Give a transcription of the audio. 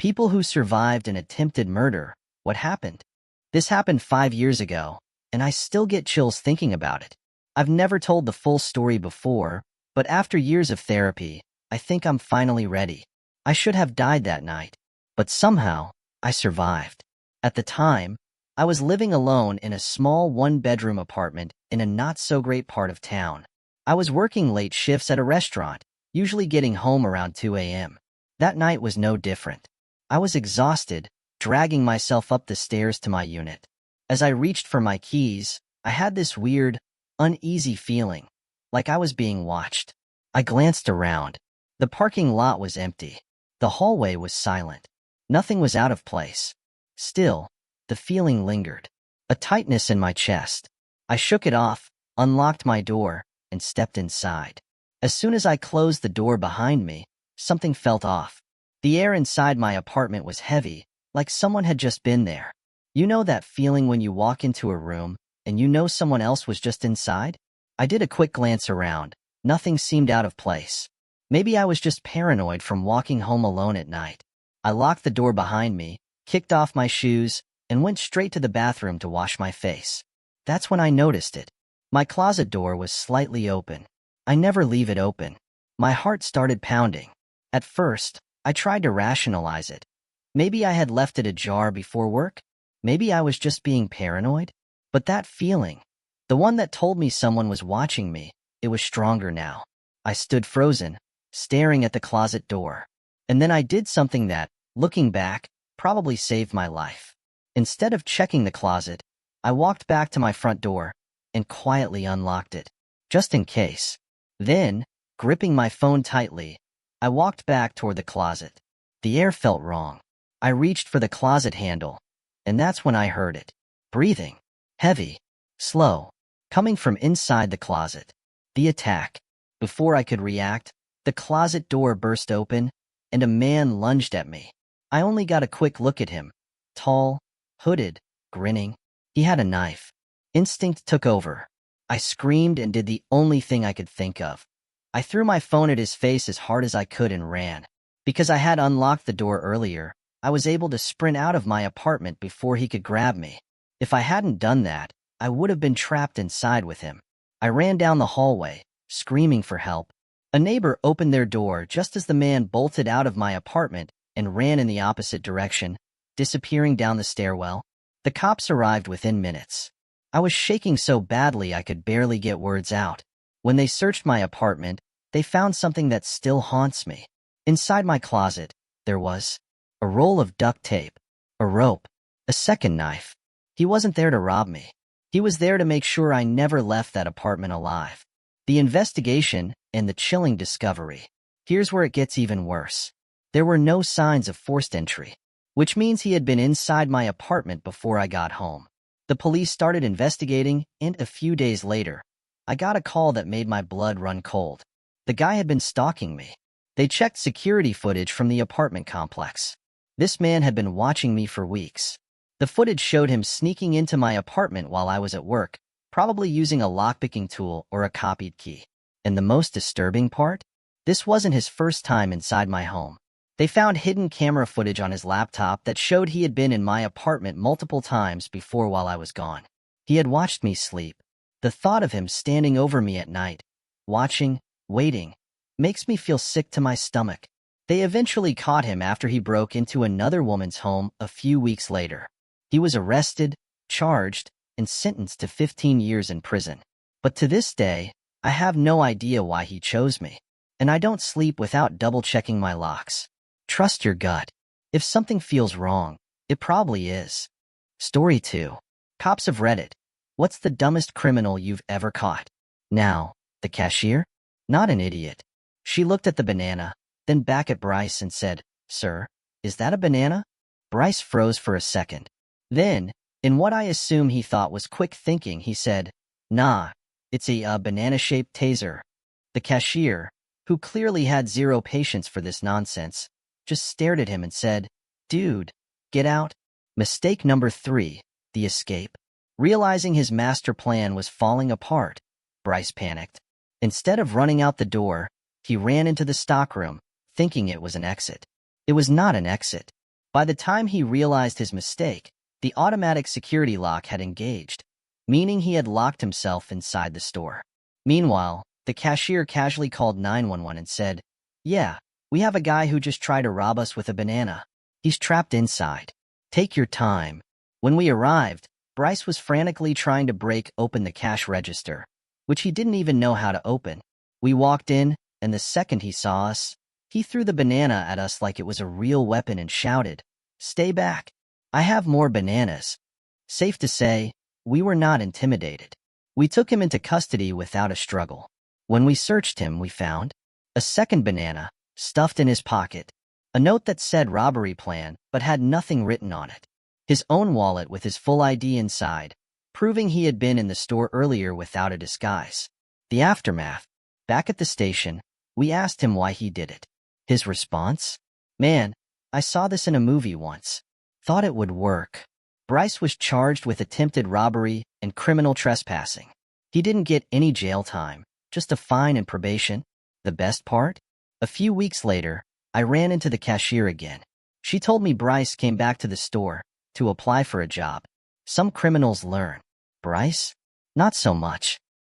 People who survived an attempted murder. What happened? This happened 5 years ago, and I still get chills thinking about it. I've never told the full story before, but after years of therapy, I think I'm finally ready. I should have died that night, but somehow, I survived. At the time, I was living alone in a small one-bedroom apartment in a not-so-great part of town. I was working late shifts at a restaurant, usually getting home around 2 a.m. That night was no different. I was exhausted, dragging myself up the stairs to my unit. As I reached for my keys, I had this weird, uneasy feeling, like I was being watched. I glanced around. The parking lot was empty. The hallway was silent. Nothing was out of place. Still, the feeling lingered. A tightness in my chest. I shook it off, unlocked my door, and stepped inside. As soon as I closed the door behind me, something felt off. The air inside my apartment was heavy, like someone had just been there. You know that feeling when you walk into a room, and you know someone else was just inside? I did a quick glance around. Nothing seemed out of place. Maybe I was just paranoid from walking home alone at night. I locked the door behind me, kicked off my shoes, and went straight to the bathroom to wash my face. That's when I noticed it. My closet door was slightly open. I never leave it open. My heart started pounding. At first, I tried to rationalize it. Maybe I had left it ajar before work? Maybe I was just being paranoid? But that feeling, the one that told me someone was watching me, it was stronger now. I stood frozen, staring at the closet door. And then I did something that, looking back, probably saved my life. Instead of checking the closet, I walked back to my front door and quietly unlocked it, just in case. Then, gripping my phone tightly, I walked back toward the closet. The air felt wrong. I reached for the closet handle, and that's when I heard it. Breathing. Heavy. Slow. Coming from inside the closet. The attack. Before I could react, the closet door burst open, and a man lunged at me. I only got a quick look at him. Tall, hooded, grinning. He had a knife. Instinct took over. I screamed and did the only thing I could think of. I threw my phone at his face as hard as I could and ran. Because I had unlocked the door earlier, I was able to sprint out of my apartment before he could grab me. If I hadn't done that, I would have been trapped inside with him. I ran down the hallway, screaming for help. A neighbor opened their door just as the man bolted out of my apartment and ran in the opposite direction, disappearing down the stairwell. The cops arrived within minutes. I was shaking so badly I could barely get words out. When they searched my apartment, they found something that still haunts me. Inside my closet, there was a roll of duct tape, a rope, a second knife. He wasn't there to rob me. He was there to make sure I never left that apartment alive. The investigation and the chilling discovery. Here's where it gets even worse. There were no signs of forced entry, which means he had been inside my apartment before I got home. The police started investigating, and a few days later, I got a call that made my blood run cold. The guy had been stalking me. They checked security footage from the apartment complex. This man had been watching me for weeks. The footage showed him sneaking into my apartment while I was at work, probably using a lockpicking tool or a copied key. And the most disturbing part? This wasn't his first time inside my home. They found hidden camera footage on his laptop that showed he had been in my apartment multiple times before while I was gone. He had watched me sleep. The thought of him standing over me at night, watching, waiting, makes me feel sick to my stomach. They eventually caught him after he broke into another woman's home a few weeks later. He was arrested, charged, and sentenced to 15 years in prison. But to this day, I have no idea why he chose me. And I don't sleep without double-checking my locks. Trust your gut. If something feels wrong, it probably is. Story 2. Cops have read it. What's the dumbest criminal you've ever caught? Now, the cashier? Not an idiot. She looked at the banana, then back at Bryce and said, "Sir, is that a banana?" Bryce froze for a second. Then, in what I assume he thought was quick thinking, he said, "Nah, it's a banana-shaped taser." The cashier, who clearly had zero patience for this nonsense, just stared at him and said, "Dude, get out." Mistake number 3, the escape. Realizing his master plan was falling apart, Bryce panicked. Instead of running out the door, he ran into the stockroom, thinking it was an exit. It was not an exit. By the time he realized his mistake, the automatic security lock had engaged, meaning he had locked himself inside the store. Meanwhile, the cashier casually called 911 and said, "Yeah, we have a guy who just tried to rob us with a banana. He's trapped inside. Take your time." When we arrived, Bryce was frantically trying to break open the cash register, which he didn't even know how to open. We walked in, and the second he saw us, he threw the banana at us like it was a real weapon and shouted, "Stay back. I have more bananas." Safe to say, we were not intimidated. We took him into custody without a struggle. When we searched him, we found a second banana stuffed in his pocket, a note that said robbery plan but had nothing written on it, his own wallet with his full ID inside, proving he had been in the store earlier without a disguise. The aftermath. Back at the station, we asked him why he did it. His response? "Man, I saw this in a movie once. Thought it would work." Bryce was charged with attempted robbery and criminal trespassing. He didn't get any jail time, just a fine and probation. The best part? A few weeks later, I ran into the cashier again. She told me Bryce came back to the store to apply for a job. Some criminals learn. Bryce? Not so much.